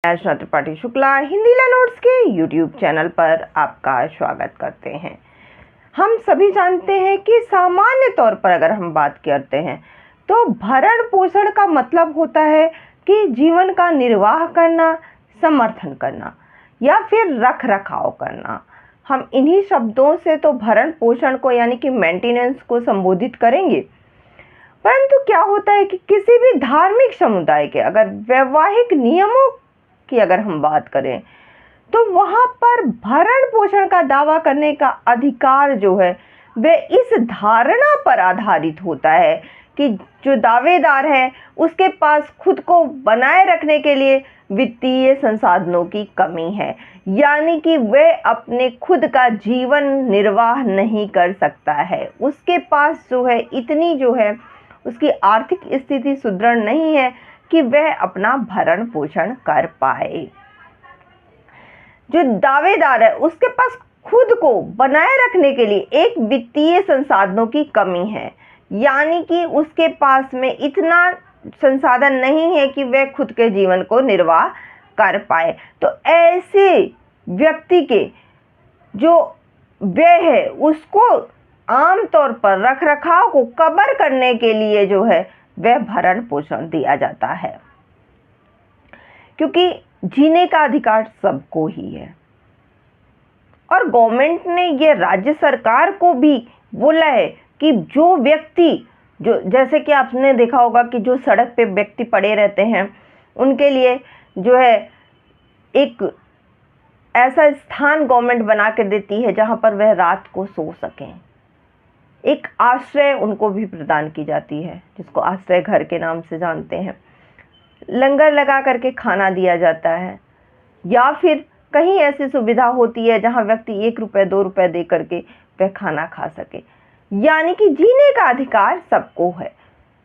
मैं त्रिपाठी शुक्ला हिंदी लर्नर्स के YouTube channel पर आपका स्वागत करते हैं। हम सभी जानते हैं कि सामान्य तौर पर अगर हम बात करते हैं तो भरण पोषण का मतलब होता है कि जीवन का निर्वाह करना, समर्थन करना या फिर रख रखाव करना। हम इन्हीं शब्दों से तो भरण पोषण को यानी कि मेंटेनेंस को संबोधित करेंगे। परंतु क्या होता है कि किसी भी धार्मिक समुदाय के अगर वैवाहिक नियमों की अगर हम बात करें तो वहाँ पर भरण पोषण का दावा करने का अधिकार जो है वह इस धारणा पर आधारित होता है कि जो दावेदार है उसके पास खुद को बनाए रखने के लिए वित्तीय संसाधनों की कमी है, यानी कि वह अपने खुद का जीवन निर्वाह नहीं कर सकता है। उसके पास जो है इतनी जो है उसकी आर्थिक स्थिति सुदृढ़ नहीं है कि वह अपना भरण पोषण कर पाए। जो दावेदार है उसके पास खुद को बनाए रखने के लिए एक वित्तीय संसाधनों की कमी है, यानी कि उसके पास में इतना संसाधन नहीं है कि वह खुद के जीवन को निर्वाह कर पाए। तो ऐसे व्यक्ति के जो व्यय है उसको आमतौर पर रख रखाव को कवर करने के लिए जो है वह भरण पोषण दिया जाता है, क्योंकि जीने का अधिकार सबको ही है। और गवर्नमेंट ने ये राज्य सरकार को भी बोला है कि जो व्यक्ति जो जैसे कि आपने देखा होगा कि जो सड़क पे व्यक्ति पड़े रहते हैं उनके लिए जो है एक ऐसा स्थान गवर्नमेंट बना के देती है जहाँ पर वह रात को सो सकें। एक आश्रय उनको भी प्रदान की जाती है जिसको आश्रय घर के नाम से जानते हैं। लंगर लगा करके खाना दिया जाता है या फिर कहीं ऐसी सुविधा होती है जहां व्यक्ति 1 रुपये 2 रुपये दे करके वह खाना खा सके, यानी कि जीने का अधिकार सबको है।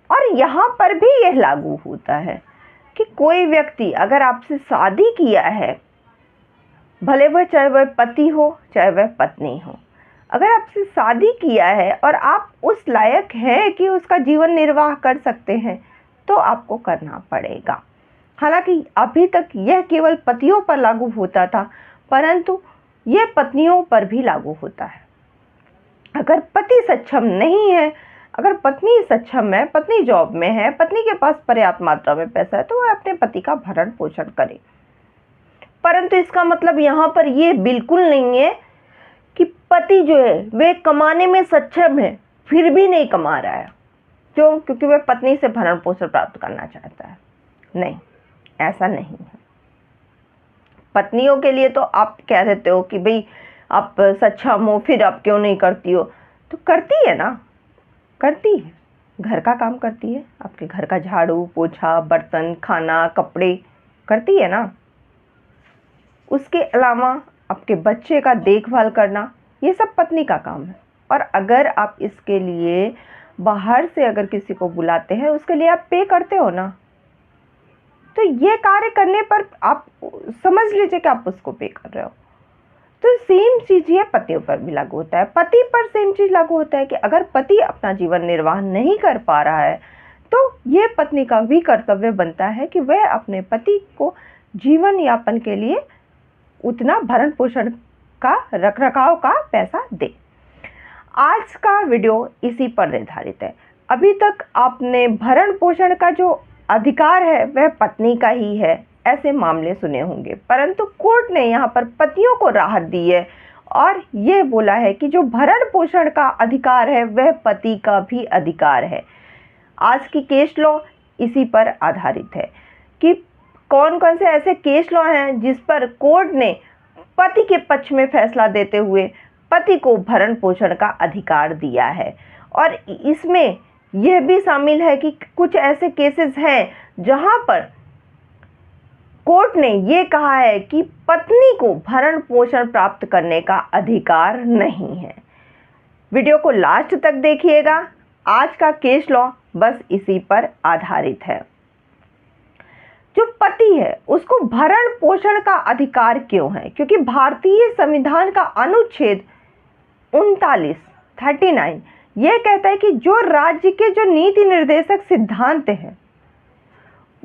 और यहाँ पर भी यह लागू होता है कि कोई व्यक्ति अगर आपसे शादी किया है, भले वह चाहे वह पति हो चाहे वह पत्नी हो, अगर आपसे शादी किया है और आप उस लायक हैं कि उसका जीवन निर्वाह कर सकते हैं तो आपको करना पड़ेगा। हालांकि अभी तक यह केवल पतियों पर लागू होता था, परंतु यह पत्नियों पर भी लागू होता है। अगर पति सक्षम नहीं है, अगर पत्नी सक्षम है, पत्नी जॉब में है, पत्नी के पास पर्याप्त मात्रा में पैसा है तो वह अपने पति का भरण पोषण करे। परंतु इसका मतलब यहाँ पर यह बिल्कुल नहीं है कि पति जो है वे कमाने में सक्षम है फिर भी नहीं कमा रहा है। क्यों? क्योंकि वह पत्नी से भरण पोषण प्राप्त करना चाहता है। नहीं, ऐसा नहीं है। पत्नियों के लिए तो आप कह देते हो कि भाई आप सक्षम हो फिर आप क्यों नहीं करती हो, तो करती है ना, करती है, घर का काम करती है, आपके घर का झाड़ू पोछा बर्तन खाना कपड़े करती है ना। उसके अलावा आपके बच्चे का देखभाल करना ये सब पत्नी का काम है। और अगर आप इसके लिए बाहर से अगर किसी को बुलाते हैं उसके लिए आप पे करते हो ना, तो ये कार्य करने पर आप समझ लीजिए कि आप उसको पे कर रहे हो। तो सेम चीज़ ये पतियों पर भी लागू होता है। पति पर सेम चीज़ लागू होता है कि अगर पति अपना जीवन निर्वाह नहीं कर पा रहा है तो ये पत्नी का भी कर्तव्य बनता है कि वह अपने पति को जीवन यापन के लिए उतना भरण पोषण का रख रखाव का पैसा दे। आज का वीडियो इसी पर निर्धारित है। अभी तक आपने भरण पोषण का जो अधिकार है वह पत्नी का ही है ऐसे मामले सुने होंगे, परंतु कोर्ट ने यहाँ पर पतियों को राहत दी है और ये बोला है कि जो भरण पोषण का अधिकार है वह पति का भी अधिकार है। आज की केस लॉ इसी पर आधारित है कि कौन कौन से ऐसे केस लॉ हैं जिस पर कोर्ट ने पति के पक्ष में फैसला देते हुए पति को भरण पोषण का अधिकार दिया है। और इसमें यह भी शामिल है कि कुछ ऐसे केसेस हैं जहां पर कोर्ट ने ये कहा है कि पत्नी को भरण पोषण प्राप्त करने का अधिकार नहीं है। वीडियो को लास्ट तक देखिएगा। आज का केस लॉ बस इसी पर आधारित है। जो पति है उसको भरण पोषण का अधिकार क्यों है? क्योंकि भारतीय संविधान का अनुच्छेद 39 यह कहता है कि जो राज्य के जो नीति निर्देशक सिद्धांत हैं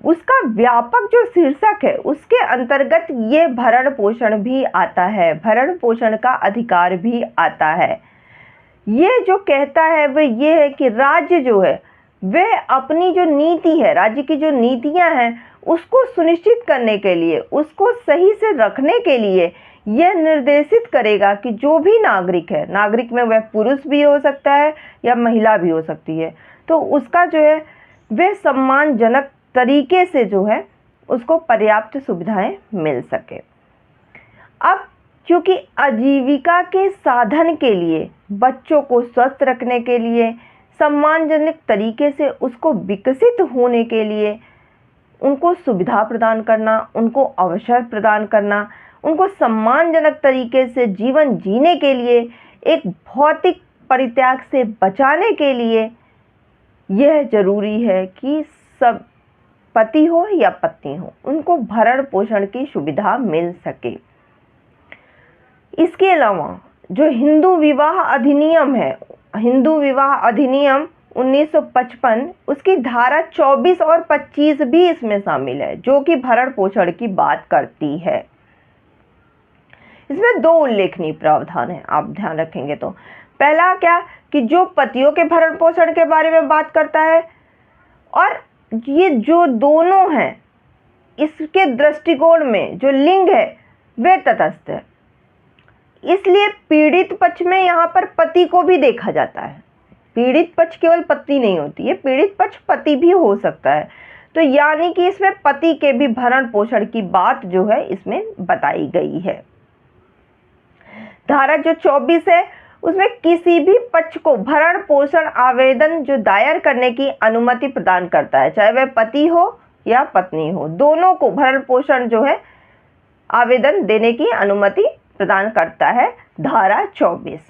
उसका व्यापक जो शीर्षक है उसके अंतर्गत ये भरण पोषण भी आता है, भरण पोषण का अधिकार भी आता है। ये जो कहता है वह ये है कि राज्य जो है वह अपनी जो नीति है, राज्य की जो नीतियां हैं उसको सुनिश्चित करने के लिए, उसको सही से रखने के लिए यह निर्देशित करेगा कि जो भी नागरिक है, नागरिक में वह पुरुष भी हो सकता है या महिला भी हो सकती है, तो उसका जो है वह सम्मानजनक तरीके से जो है उसको पर्याप्त सुविधाएं मिल सके। अब क्योंकि आजीविका के साधन के लिए, बच्चों को स्वस्थ रखने के लिए, सम्मानजनक तरीके से उसको विकसित होने के लिए उनको सुविधा प्रदान करना, उनको अवसर प्रदान करना, उनको सम्मानजनक तरीके से जीवन जीने के लिए, एक भौतिक परित्याग से बचाने के लिए यह जरूरी है कि सब पति हो या पत्नी हो उनको भरण पोषण की सुविधा मिल सके। इसके अलावा जो हिंदू विवाह अधिनियम है, हिंदू विवाह अधिनियम 1955, उसकी धारा 24 और 25 भी इसमें शामिल है जो कि भरण पोषण की बात करती है। इसमें दो उल्लेखनीय प्रावधान है, आप ध्यान रखेंगे तो। पहला क्या कि जो पतियों के भरण पोषण के बारे में बात करता है, और ये जो दोनों हैं इसके दृष्टिकोण में जो लिंग है वह तटस्थ है, इसलिए पीड़ित पक्ष में यहाँ पर पति को भी देखा जाता है। पीड़ित पक्ष केवल पत्नी नहीं होती है, पीड़ित पक्ष पति भी हो सकता है। तो यानी कि इसमें पति के भी भरण पोषण की बात जो है इसमें बताई गई है। धारा जो 24 है उसमें किसी भी पक्ष को भरण पोषण आवेदन जो दायर करने की अनुमति प्रदान करता है, चाहे वह पति हो या पत्नी हो, दोनों को भरण पोषण जो है आवेदन देने की अनुमति प्रदान करता है धारा 24।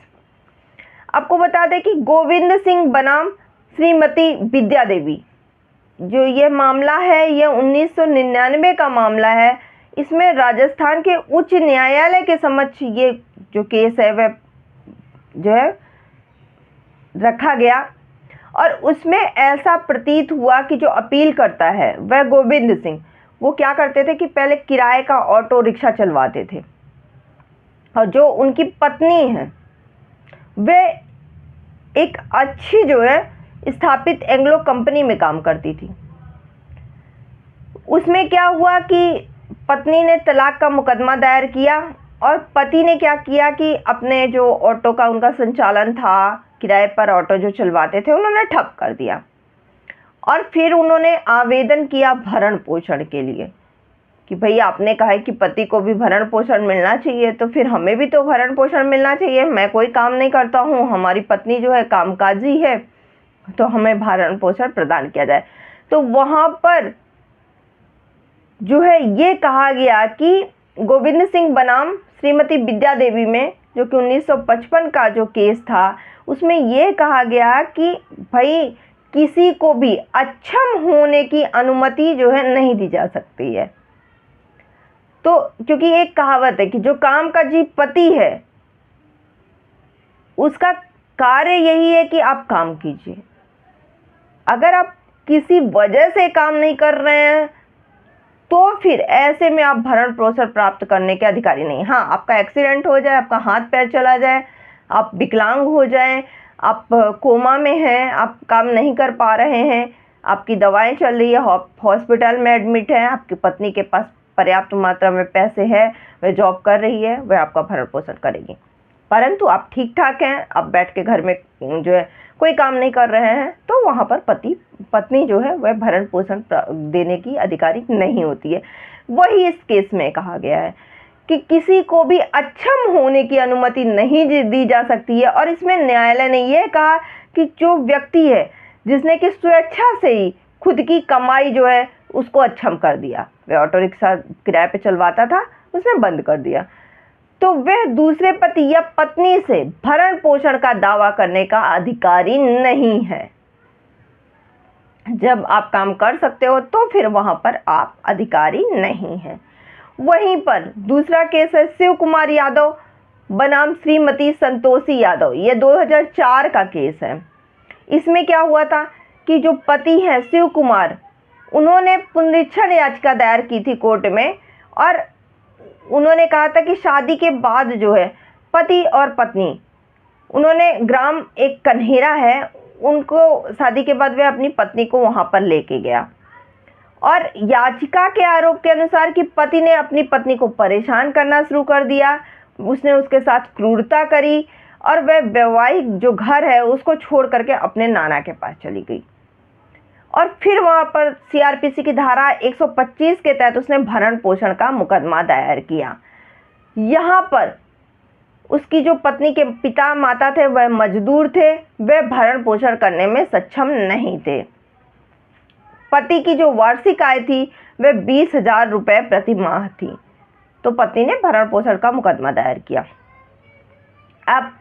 आपको बता दें कि गोविंद सिंह बनाम श्रीमती विद्या देवी जो ये मामला है, यह 1999 का मामला है। इसमें राजस्थान के उच्च न्यायालय के समक्ष ये जो केस है वह जो है रखा गया, और उसमें ऐसा प्रतीत हुआ कि जो अपील करता है वह गोविंद सिंह, वो क्या करते थे कि पहले किराए का ऑटो रिक्शा चलवाते थे, और जो उनकी पत्नी है वह एक अच्छी जो है स्थापित एंग्लो कंपनी में काम करती थी। उसमें क्या हुआ कि पत्नी ने तलाक का मुकदमा दायर किया, और पति ने क्या किया कि अपने जो ऑटो का उनका संचालन था, किराए पर ऑटो जो चलवाते थे, उन्होंने ठप कर दिया, और फिर उन्होंने आवेदन किया भरण पोषण के लिए कि भाई आपने कहा है कि पति को भी भरण पोषण मिलना चाहिए, तो फिर हमें भी तो भरण पोषण मिलना चाहिए। मैं कोई काम नहीं करता हूँ, हमारी पत्नी जो है कामकाजी है, तो हमें भरण पोषण प्रदान किया जाए। तो वहाँ पर जो है ये कहा गया कि गोविंद सिंह बनाम श्रीमती विद्या देवी में जो कि 1955 का जो केस था, उसमें ये कहा गया कि भाई किसी को भी अक्षम होने की अनुमति जो है नहीं दी जा सकती है। तो क्योंकि एक कहावत है कि जो काम का जी पति है उसका कार्य यही है कि आप काम कीजिए। अगर आप किसी वजह से काम नहीं कर रहे हैं तो फिर ऐसे में आप भरण पोषण प्राप्त करने के अधिकारी नहीं। हाँ, आपका एक्सीडेंट हो जाए, आपका हाथ पैर चला जाए, आप विकलांग हो जाएं, आप कोमा में हैं, आप काम नहीं कर पा रहे हैं, आपकी दवाएं चल रही है, हॉस्पिटल में एडमिट है, आपकी पत्नी के पास पर्याप्त मात्रा में पैसे है, वह जॉब कर रही है, वह आपका भरण पोषण करेगी। परंतु आप ठीक ठाक हैं, आप बैठ के घर में जो है कोई काम नहीं कर रहे हैं, तो वहाँ पर पत्नी जो है वह भरण पोषण देने की अधिकारी नहीं होती है। वही इस केस में कहा गया है कि किसी को भी अक्षम होने की अनुमति नहीं दी जा सकती है। और इसमें न्यायालय ने यह कहा कि जो व्यक्ति है जिसने कि स्वेच्छा से ही खुद की कमाई जो है उसको अक्षम कर दिया, वह ऑटो रिक्शा किराए पे चलवाता था, उसने बंद कर दिया, तो वह दूसरे पति या पत्नी से भरण पोषण का दावा करने का अधिकारी नहीं है। जब आप काम कर सकते हो तो फिर वहां पर आप अधिकारी नहीं हैं। वहीं पर दूसरा केस है शिव कुमार यादव बनाम श्रीमती संतोषी यादव, ये 2004 का केस है। इसमें क्या हुआ था कि जो पति हैं शिव कुमार, उन्होंने पुनरीक्षण याचिका दायर की थी कोर्ट में, और उन्होंने कहा था कि शादी के बाद जो है पति और पत्नी, उन्होंने ग्राम एक कन्हेरा है, उनको शादी के बाद वे अपनी पत्नी को वहां पर लेके गया, और याचिका के आरोप के अनुसार कि पति ने अपनी पत्नी को परेशान करना शुरू कर दिया, उसने उसके साथ क्रूरता करी, और वह वैवाहिक जो घर है उसको छोड़ करके अपने नाना के पास चली गई। और फिर वहां पर सीआरपीसी की धारा 125 के तहत उसने भरण पोषण का मुकदमा दायर किया। यहाँ पर उसकी जो पत्नी के पिता माता थे वह मजदूर थे, वह भरण पोषण करने में सक्षम नहीं थे। पति की जो वार्षिक आय थी वह 20,000 रुपये प्रति माह थी। तो पत्नी ने भरण पोषण का मुकदमा दायर किया। अब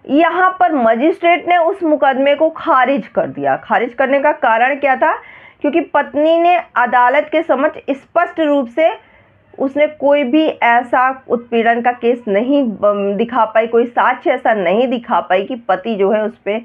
यहाँ पर मजिस्ट्रेट ने उस मुकदमे को खारिज कर दिया। खारिज करने का कारण क्या था? क्योंकि पत्नी ने अदालत के समक्ष स्पष्ट रूप से उसने कोई भी ऐसा उत्पीड़न का केस नहीं दिखा पाई, कोई साक्ष्य ऐसा नहीं दिखा पाई कि पति जो है उस पर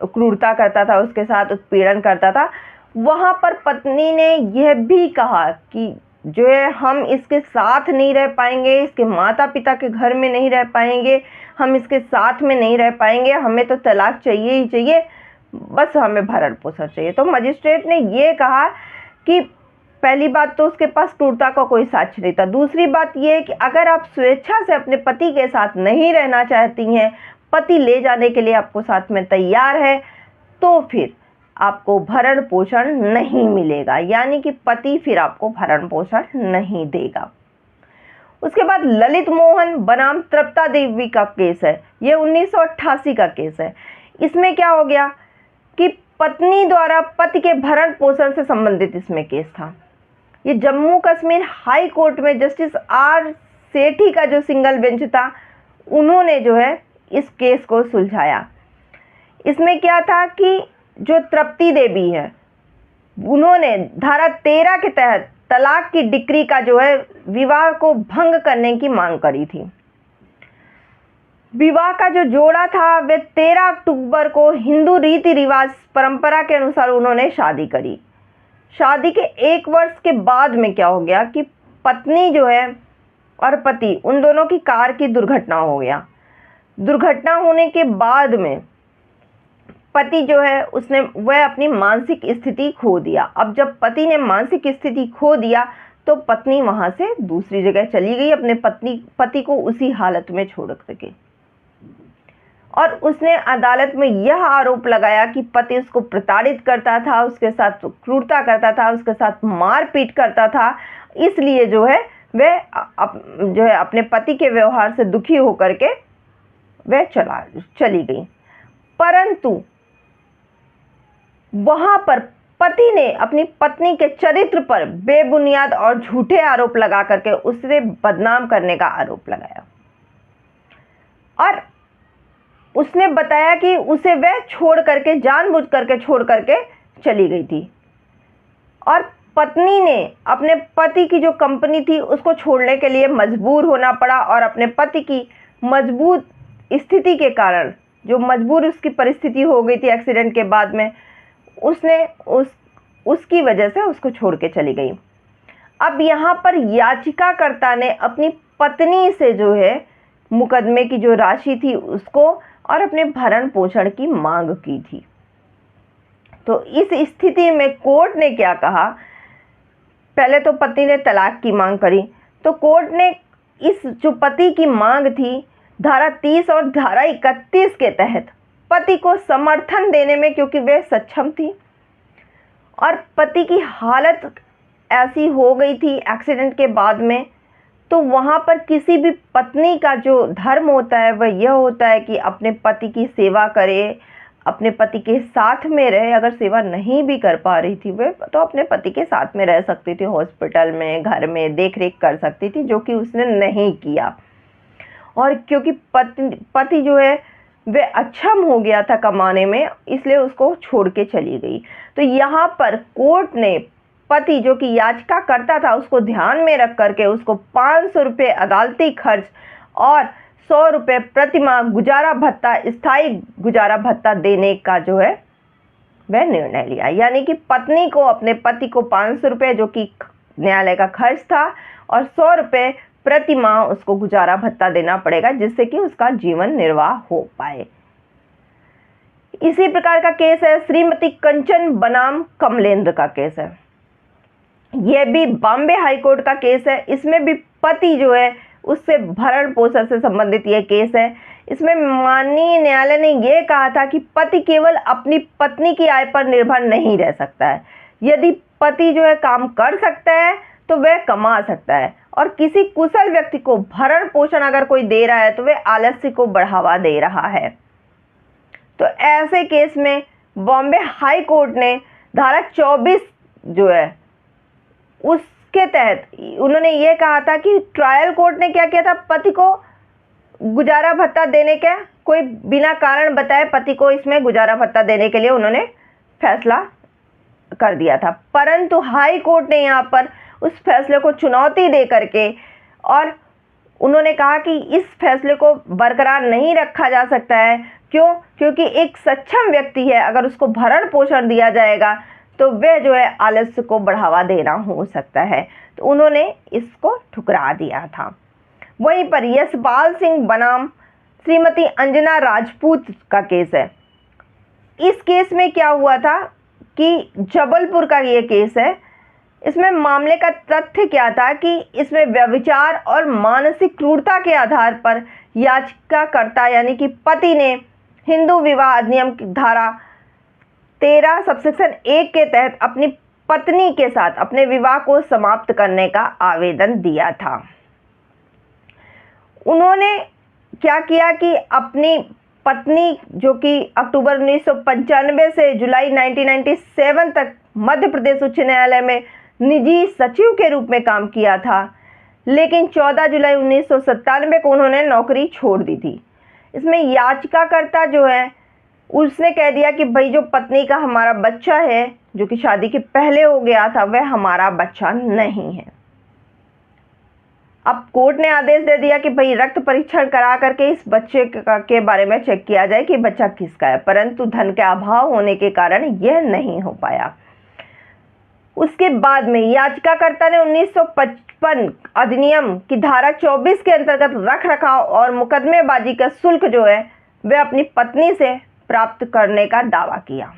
क्रूरता करता था, उसके साथ उत्पीड़न करता था। वहाँ पर पत्नी ने यह भी कहा कि जो है हम इसके साथ नहीं रह पाएंगे, इसके माता पिता के घर में नहीं रह पाएंगे, हम इसके साथ में नहीं रह पाएंगे, हमें तो तलाक चाहिए ही चाहिए, बस हमें भरण पोषण चाहिए। तो मजिस्ट्रेट ने ये कहा कि पहली बात तो उसके पास क्रूरता का कोई साक्ष्य नहीं था। दूसरी बात यह है कि अगर आप स्वेच्छा से अपने पति के साथ नहीं रहना चाहती हैं, पति ले जाने के लिए आपको साथ में तैयार है, तो फिर आपको भरण पोषण नहीं मिलेगा, यानी कि पति फिर आपको भरण पोषण नहीं देगा। उसके बाद ललित मोहन बनाम तृप्ता देवी का केस है, ये 1988 का केस है। इसमें क्या हो गया कि पत्नी द्वारा पति के भरण पोषण से संबंधित इसमें केस था। ये जम्मू कश्मीर हाई कोर्ट में जस्टिस आर सेठी का जो सिंगल बेंच था, उन्होंने जो है इस केस को सुलझाया। इसमें क्या था कि जो तृप्ति देवी है, उन्होंने धारा 13 के तहत तलाक की डिक्री का जो है विवाह को भंग करने की मांग करी थी। विवाह का जो जोड़ा था वे 13 अक्टूबर को हिंदू रीति रिवाज परंपरा के अनुसार उन्होंने शादी करी। शादी के 1 वर्ष के बाद में क्या हो गया कि पत्नी जो है और पति, उन दोनों की कार की दुर्घटना हो गया। दुर्घटना होने के बाद में पति जो है वह अपनी मानसिक स्थिति खो दिया। अब जब पति ने मानसिक स्थिति खो दिया तो पत्नी वहां से दूसरी जगह चली गई, अपने पति को उसी हालत में छोड़ करके। और उसने अदालत में यह आरोप लगाया कि पति उसको प्रताड़ित करता था, उसके साथ क्रूरता करता था, उसके साथ मारपीट करता था, इसलिए जो है वह जो है अपने पति के व्यवहार से दुखी होकर के वह चली गई। परंतु वहां पर पति ने अपनी पत्नी के चरित्र पर बेबुनियाद और झूठे आरोप लगा करके उसे बदनाम करने का आरोप लगाया, और उसने बताया कि उसे वह छोड़ करके, जानबूझ करके छोड़ करके चली गई थी। और पत्नी ने अपने पति की जो कंपनी थी उसको छोड़ने के लिए मजबूर होना पड़ा, और अपने पति की मजबूत स्थिति के कारण, जो मजबूर उसकी परिस्थिति हो गई थी एक्सीडेंट के बाद में, उसने उसकी वजह से उसको छोड़ के चली गई। अब यहाँ पर याचिकाकर्ता ने अपनी पत्नी से जो है मुकदमे की जो राशि थी उसको और अपने भरण पोषण की मांग की थी। तो इस स्थिति में कोर्ट ने क्या कहा? पहले तो पति ने तलाक की मांग करी, तो कोर्ट ने इस जो पति की मांग थी धारा 30 और धारा 31 के तहत पति को समर्थन देने में, क्योंकि वह सक्षम थी और पति की हालत ऐसी हो गई थी एक्सीडेंट के बाद में, तो वहाँ पर किसी भी पत्नी का जो धर्म होता है वह यह होता है कि अपने पति की सेवा करे, अपने पति के साथ में रहे। अगर सेवा नहीं भी कर पा रही थी वह, तो अपने पति के साथ में रह सकती थी, हॉस्पिटल में, घर में देख रेख कर सकती थी, जो कि उसने नहीं किया। और क्योंकि पति जो है वह अक्षम हो गया था कमाने में, इसलिए उसको छोड़ के चली गई। तो यहाँ पर कोर्ट ने पति जो कि याचिका करता था उसको ध्यान में रख करके उसको 500 रुपये अदालती खर्च और 100 रुपये प्रतिमाह गुजारा भत्ता, स्थायी गुजारा भत्ता देने का जो है वह निर्णय लिया, यानी कि पत्नी को अपने पति को 500 रुपये जो कि न्यायालय का खर्च था और 100 रुपये प्रति माह उसको गुजारा भत्ता देना पड़ेगा, जिससे कि उसका जीवन निर्वाह हो पाए। इसी प्रकार का केस है श्रीमती कंचन बनाम कमलेंद्र का केस है। यह भी बॉम्बे हाई कोर्ट का केस है। इसमें भी पति जो है उससे भरण पोषण से संबंधित यह केस है। इसमें माननीय न्यायालय ने यह कहा था कि पति केवल अपनी पत्नी की आय पर निर्भर नहीं रह सकता है। यदि पति जो है काम कर सकता है तो वह कमा सकता है, और किसी कुशल व्यक्ति को भरण पोषण अगर कोई दे रहा है तो वह आलस्य को बढ़ावा दे रहा है। तो ऐसे केस में बॉम्बे हाई कोर्ट ने धारा 24 जो है उसके तहत उन्होंने ये कहा था कि ट्रायल कोर्ट ने क्या किया था, पति को गुजारा भत्ता देने का कोई बिना कारण बताए पति को इसमें गुजारा भत्ता देने के लिए उन्होंने फैसला कर दिया था। परंतु हाई कोर्ट ने यहाँ पर उस फैसले को चुनौती दे करके और उन्होंने कहा कि इस फैसले को बरकरार नहीं रखा जा सकता है। क्यों? क्योंकि एक सक्षम व्यक्ति है, अगर उसको भरण पोषण दिया जाएगा तो वह जो है आलस्य को बढ़ावा देना हो सकता है। तो उन्होंने इसको ठुकरा दिया था। वहीं पर यशपाल सिंह बनाम श्रीमती अंजना राजपूत का केस है। इस केस में क्या हुआ था कि जबलपुर का ये केस है। इसमें मामले का तथ्य क्या था कि इसमें व्यभिचार और मानसिक क्रूरता के आधार पर याचिकाकर्ता यानी कि पति ने हिंदू विवाह अधिनियम की धारा 13 सबसेक्शन 1 के तहत अपनी पत्नी के साथ अपने विवाह को समाप्त करने का आवेदन दिया था। उन्होंने क्या किया कि अपनी पत्नी जो कि अक्टूबर 1995 से जुलाई 1997 तक मध्य प्रदेश उच्च न्यायालय में निजी सचिव के रूप में काम किया था, लेकिन 14 जुलाई 1997 को उन्होंने नौकरी छोड़ दी थी। इसमें याचिकाकर्ता जो है उसने कह दिया कि भाई जो पत्नी का हमारा बच्चा है जो कि शादी के पहले हो गया था वह हमारा बच्चा नहीं है। अब कोर्ट ने आदेश दे दिया कि भाई रक्त परीक्षण करा करके इस बच्चे के बारे में चेक किया जाए कि बच्चा किसका है, परंतु धन के अभाव होने के कारण यह नहीं हो पाया। उसके बाद में याचिकाकर्ता ने 1955 अधिनियम की धारा 24 के अंतर्गत रख रखाव और मुकदमेबाजी का शुल्क जो है वह अपनी पत्नी से प्राप्त करने का दावा किया।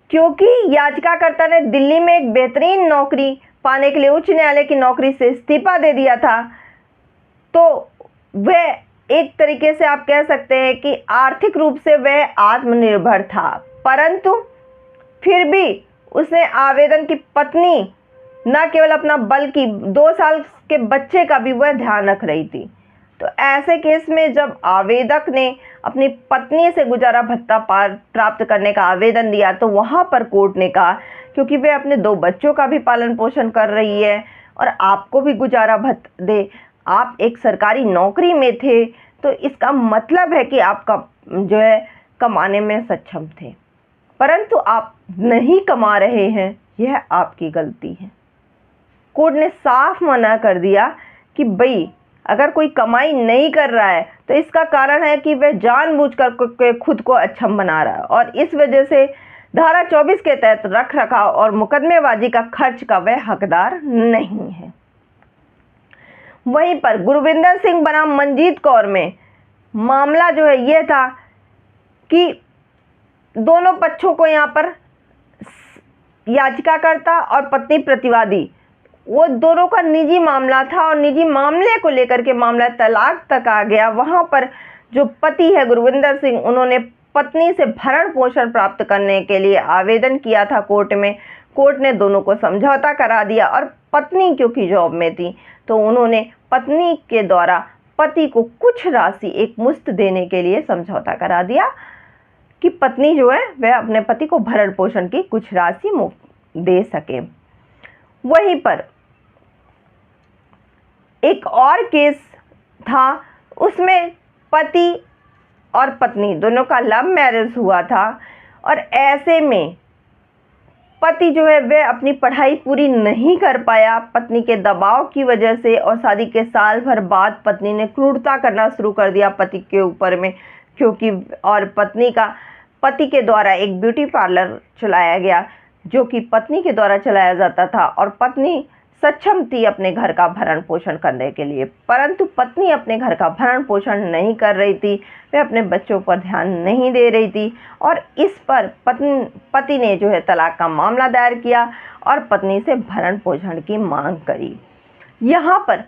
क्योंकि याचिकाकर्ता ने दिल्ली में एक बेहतरीन नौकरी पाने के लिए उच्च न्यायालय की नौकरी से इस्तीफा दे दिया था, तो वह एक तरीके से आप कह सकते हैं कि आर्थिक रूप से वह आत्मनिर्भर था, परंतु फिर भी उसने आवेदन की पत्नी न केवल अपना बल्कि 2 साल के बच्चे का भी वह ध्यान रख रही थी। तो ऐसे केस में जब आवेदक ने अपनी पत्नी से गुजारा भत्ता प्राप्त करने का आवेदन दिया तो वहाँ पर कोर्ट ने कहा क्योंकि वह अपने 2 बच्चों का भी पालन पोषण कर रही है और आपको भी गुजारा भत्ता दे, आप एक सरकारी नौकरी में थे, तो इसका मतलब है कि आपका जो है कमाने में सक्षम थे, परंतु आप नहीं कमा रहे हैं, यह आपकी गलती है। कोर्ट ने साफ मना कर दिया कि भाई अगर कोई कमाई नहीं कर रहा है तो इसका कारण है कि वह जानबूझकर खुद को अक्षम बना रहा है और इस वजह से धारा 24 के तहत रख रखाव और मुकदमेबाजी का खर्च का वह हकदार नहीं है। वहीं पर गुरविंदर सिंह बनाम मनजीत कौर में मामला जो है यह था कि दोनों पक्षों को यहाँ पर याचिकाकर्ता और पत्नी प्रतिवादी वो दोनों का निजी मामला था और निजी मामले को लेकर के मामला तलाक तक आ गया। वहाँ पर जो पति है गुरविंदर सिंह, उन्होंने पत्नी से भरण पोषण प्राप्त करने के लिए आवेदन किया था कोर्ट में। कोर्ट ने दोनों को समझौता करा दिया और पत्नी क्योंकि जॉब में थी तो उन्होंने पत्नी के द्वारा पति को कुछ राशि एक मुश्त देने के लिए समझौता करा दिया कि पत्नी जो है वह अपने पति को भरण पोषण की कुछ राशि दे सके। वहीं पर एक और केस था, उसमें पति और पत्नी दोनों का लव मैरिज हुआ था और ऐसे में पति जो है वह अपनी पढ़ाई पूरी नहीं कर पाया पत्नी के दबाव की वजह से, और शादी के साल भर बाद पत्नी ने क्रूरता करना शुरू कर दिया पति के ऊपर में, क्योंकि और पति के द्वारा एक ब्यूटी पार्लर चलाया गया जो कि पत्नी के द्वारा चलाया जाता था और पत्नी सक्षम थी अपने घर का भरण पोषण करने के लिए, परंतु पत्नी अपने घर का भरण पोषण नहीं कर रही थी, वह अपने बच्चों पर ध्यान नहीं दे रही थी और इस पर पति ने जो है तलाक का मामला दायर किया और पत्नी से भरण पोषण की मांग करी। यहाँ पर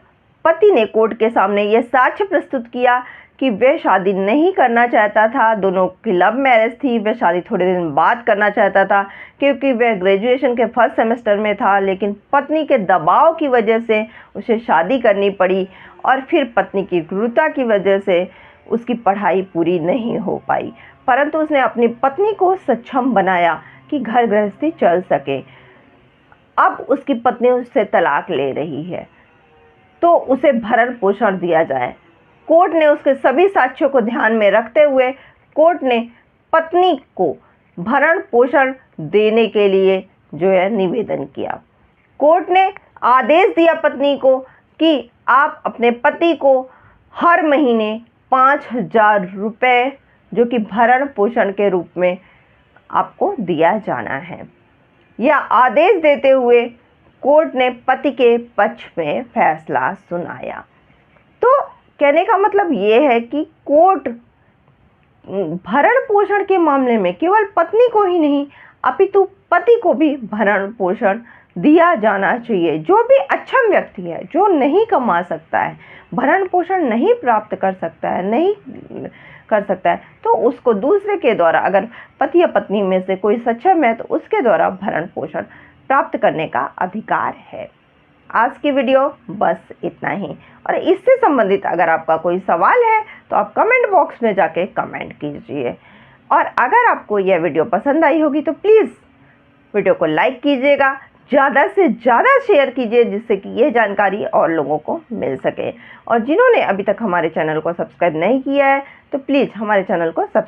पति ने कोर्ट के सामने यह साक्ष्य प्रस्तुत किया कि वह शादी नहीं करना चाहता था, दोनों की लव मैरिज थी, वह शादी थोड़े दिन बाद करना चाहता था क्योंकि वह ग्रेजुएशन के फर्स्ट सेमेस्टर में था, लेकिन पत्नी के दबाव की वजह से उसे शादी करनी पड़ी और फिर पत्नी की क्रूरता की वजह से उसकी पढ़ाई पूरी नहीं हो पाई, परंतु उसने अपनी पत्नी को सक्षम बनाया कि घर गृहस्थी चल सके। अब उसकी पत्नी उससे तलाक ले रही है तो उसे भरण पोषण दिया जाए। कोर्ट ने उसके सभी साक्ष्यों को ध्यान में रखते हुए कोर्ट ने पत्नी को भरण पोषण देने के लिए जो है निवेदन किया। कोर्ट ने आदेश दिया पत्नी को कि आप अपने पति को हर महीने 5,000 रुपये जो कि भरण पोषण के रूप में आपको दिया जाना है। यह आदेश देते हुए कोर्ट ने पति के पक्ष में फैसला सुनाया। तो कहने का मतलब ये है कि कोर्ट भरण पोषण के मामले में केवल पत्नी को ही नहीं अपितु पति को भी भरण पोषण दिया जाना चाहिए। जो भी अक्षम व्यक्ति है, जो नहीं कमा सकता है, भरण पोषण नहीं प्राप्त कर सकता है, नहीं कर सकता है, तो उसको दूसरे के द्वारा, अगर पति या पत्नी में से कोई सक्षम है तो उसके द्वारा भरण पोषण प्राप्त करने का अधिकार है। आज की वीडियो बस इतना ही, और इससे संबंधित अगर आपका कोई सवाल है तो आप कमेंट बॉक्स में जाके कमेंट कीजिए। और अगर आपको यह वीडियो पसंद आई होगी तो प्लीज़ वीडियो को लाइक कीजिएगा, ज़्यादा से ज़्यादा शेयर कीजिए जिससे कि ये जानकारी और लोगों को मिल सके। और जिन्होंने अभी तक हमारे चैनल को सब्सक्राइब नहीं किया है तो प्लीज़ हमारे चैनल को सब्सक्राइब